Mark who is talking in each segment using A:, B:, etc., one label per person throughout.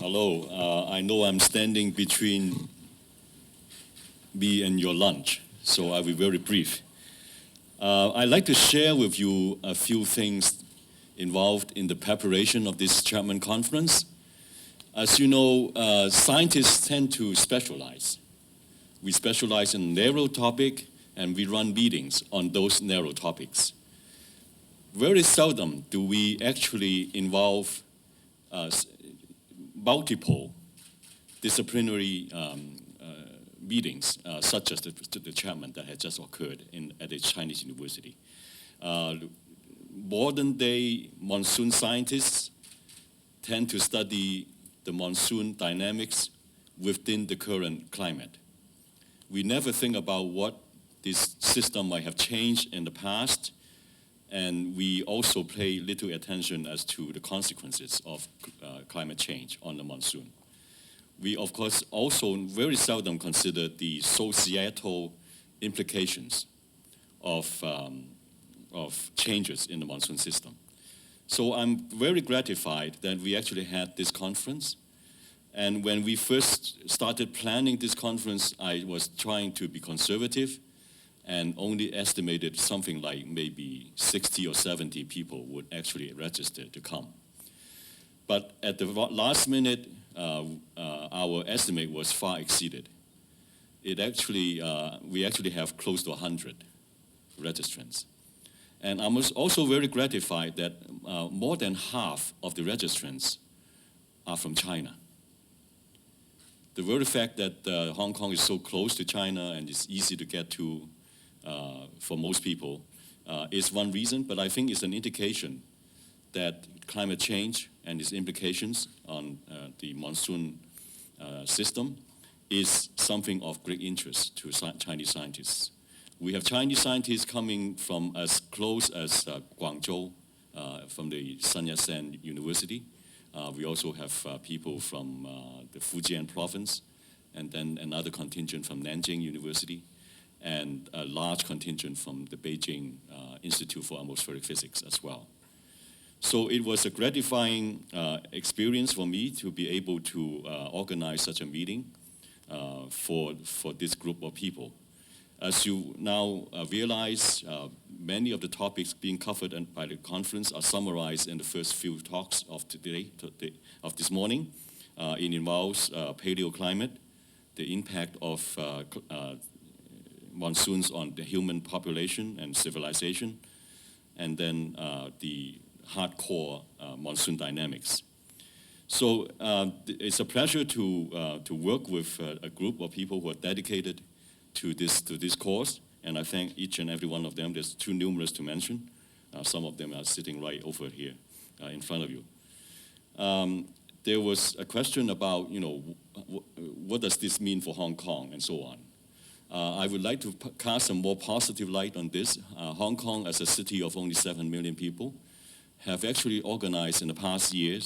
A: Hello. I know I'm standing between me and your lunch, so I will be very brief. I'd like to share with you a few things involved in the preparation of this Chapman conference. As you know, scientists tend to specialize. We specialize in a narrow topic, and we run meetings on those narrow topics. Very seldom do we actually involve multiple disciplinary meetings, such as the Chapman that had just occurred at a Chinese university. Modern-day monsoon scientists tend to study the monsoon dynamics within the current climate. We never think about what this system might have changed in the past, and we also pay little attention as to the consequences of climate change on the monsoon. We, of course, also very seldom consider the societal implications of changes in the monsoon system. So I'm very gratified that we actually had this conference. And when we first started planning this conference, I was trying to be conservative and only estimated something like maybe 60 or 70 people would actually register to come. But at the last minute, our estimate was far exceeded. We actually have close to 100 registrants. And I was also very gratified that more than half of the registrants are from China. The very fact that Hong Kong is so close to China and it's easy to get to for most people is one reason, but I think it's an indication that climate change and its implications on the monsoon system is something of great interest to Chinese scientists. We have Chinese scientists coming from as close as Guangzhou, from the Sun Yat-sen University. We also have people from the Fujian province, and then another contingent from Nanjing University, and a large contingent from the Beijing Institute for Atmospheric Physics as well. So it was a gratifying experience for me to be able to organize such a meeting for this group of people. As you now realize, many of the topics being covered by the conference are summarized in the first few talks of of this morning. It involves paleoclimate, the impact of monsoons on the human population and civilization, and then the hardcore monsoon dynamics. So it's a pleasure to work with a group of people who are dedicated to this course, and I thank each and every one of them. There's too numerous to mention. Some of them are sitting right over here in front of you. There was a question about, what does this mean for Hong Kong and so on. I would like to cast a more positive light on this. Hong Kong, as a city of only 7 million people, have actually organized in the past year,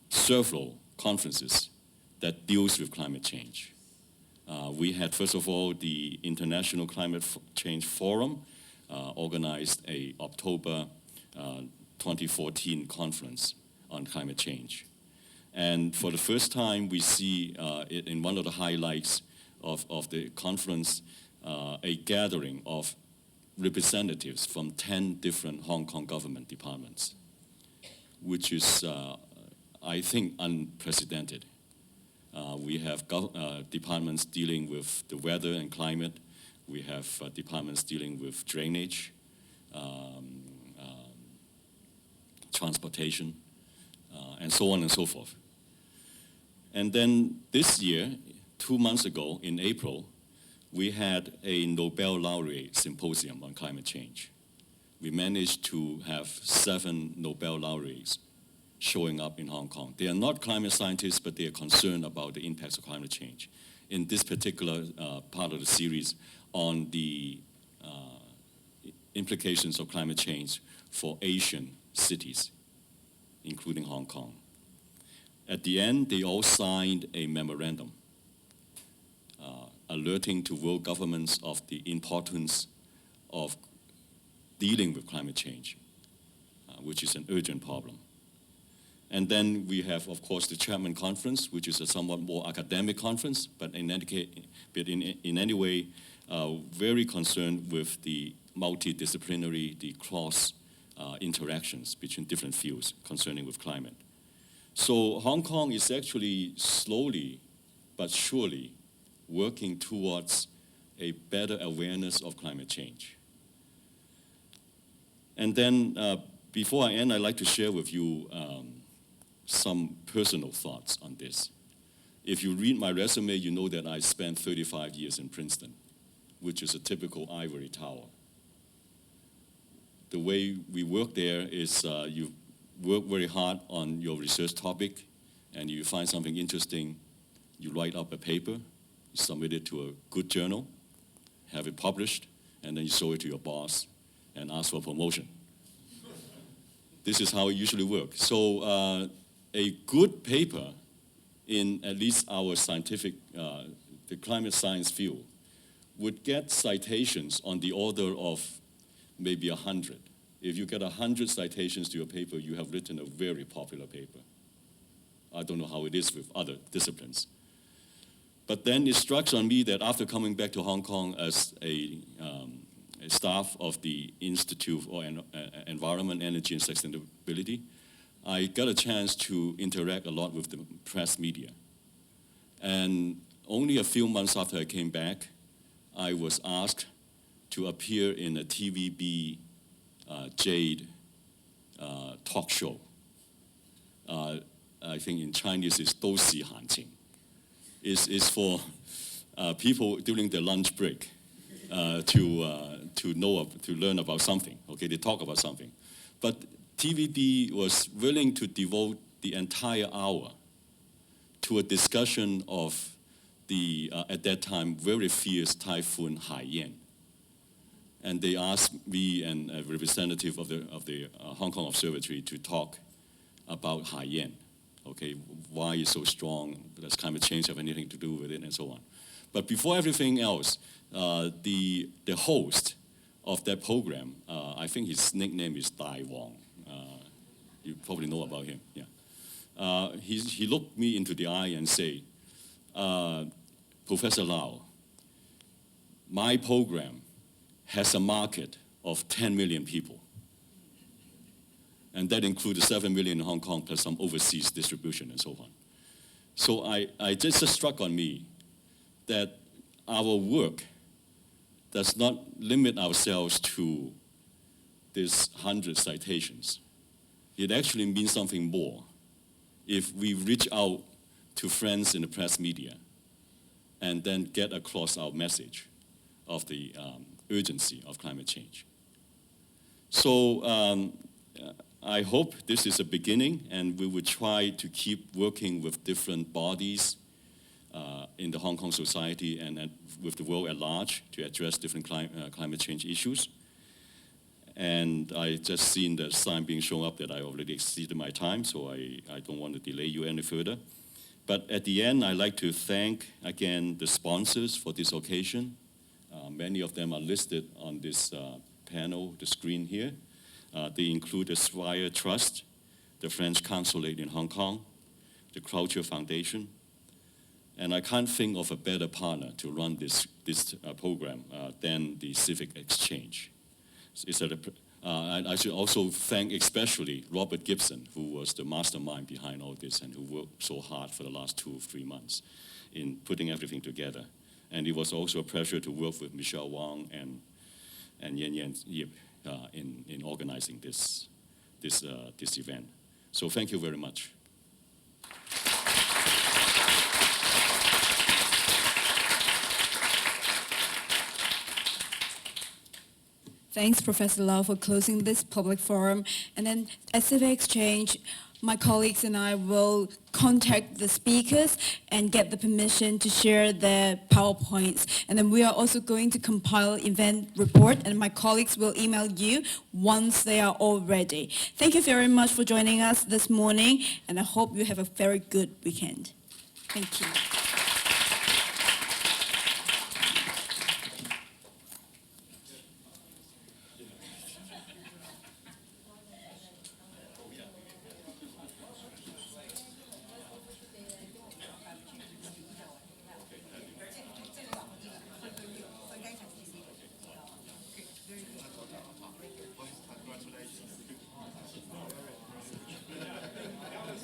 A: several conferences that deals with climate change. We had, first of all, the International Climate Change Forum organized a October 2014 conference on climate change. And for the first time, we see in one of the highlights of the conference, a gathering of representatives from 10 different Hong Kong government departments, which is, I think, unprecedented. We have departments dealing with the weather and climate. We have departments dealing with drainage, transportation, and so on and so forth. And then this year, 2 months ago, in April, we had a Nobel laureate symposium on climate change. We managed to have 7 Nobel laureates showing up in Hong Kong. They are not climate scientists, but they are concerned about the impacts of climate change. In this particular part of the series on the implications of climate change for Asian cities, including Hong Kong. At the end, they all signed a memorandum alerting to world governments of the importance of dealing with climate change, which is an urgent problem. And then we have, of course, the Chapman Conference, which is a somewhat more academic conference, but in any way, very concerned with the multidisciplinary, the cross interactions between different fields concerning with climate. So Hong Kong is actually slowly but surely working towards a better awareness of climate change. And then before I end, I'd like to share with you some personal thoughts on this. If you read my resume, you know that I spent 35 years in Princeton, which is a typical ivory tower. The way we work there is you work very hard on your research topic, and you find something interesting, you write up a paper, you submit it to a good journal, have it published, and then you show it to your boss and ask for promotion. This is how it usually works. So a good paper in at least our scientific, the climate science field, would get citations on the order of maybe 100. If you get 100 citations to your paper, you have written a very popular paper. I don't know how it is with other disciplines. But then it strikes on me that after coming back to Hong Kong as a staff of the Institute for Environment, Energy and Sustainability, I got a chance to interact a lot with the press media. And only a few months after I came back, I was asked to appear in a TVB Jade talk show. I think in Chinese it's 都市閒情. It's for people during their lunch break to learn about something. Okay, they talk about something. But TVB was willing to devote the entire hour to a discussion of the, at that time, very fierce typhoon Haiyan. And they asked me and a representative of the Hong Kong Observatory to talk about Haiyan. Okay, why it's so strong, does climate change have anything to do with it, and so on. But before everything else, the host of that program, I think his nickname is Dai Wong. You probably know about him, yeah. He looked me into the eye and said, Professor Lau, my program has a market of 10 million people. And that includes 7 million in Hong Kong plus some overseas distribution and so on. So I just struck on me that our work does not limit ourselves to these 100 citations. It actually means something more if we reach out to friends in the press media and then get across our message of the urgency of climate change. So I hope this is a beginning, and we will try to keep working with different bodies in the Hong Kong society and with the world at large to address different climate change issues. And I just seen the sign being shown up that I already exceeded my time, so I don't want to delay you any further. But at the end, I'd like to thank, again, the sponsors for this occasion. Many of them are listed on this panel, the screen here. They include the Swire Trust, the French Consulate in Hong Kong, the Culture Foundation, and I can't think of a better partner to run this program than the Civic Exchange. I should also thank especially Robert Gibson, who was the mastermind behind all this and who worked so hard for the last 2 or 3 months in putting everything together. And it was also a pleasure to work with Michelle Wang and Yan Yip in organizing this event. So thank you very much.
B: Thanks, Professor Lau, for closing this public forum. And then at Civic Exchange, my colleagues and I will contact the speakers and get the permission to share their PowerPoints. And then we are also going to compile event report, and my colleagues will email you once they are all ready. Thank you very much for joining us this morning, and I hope you have a very good weekend. Thank you.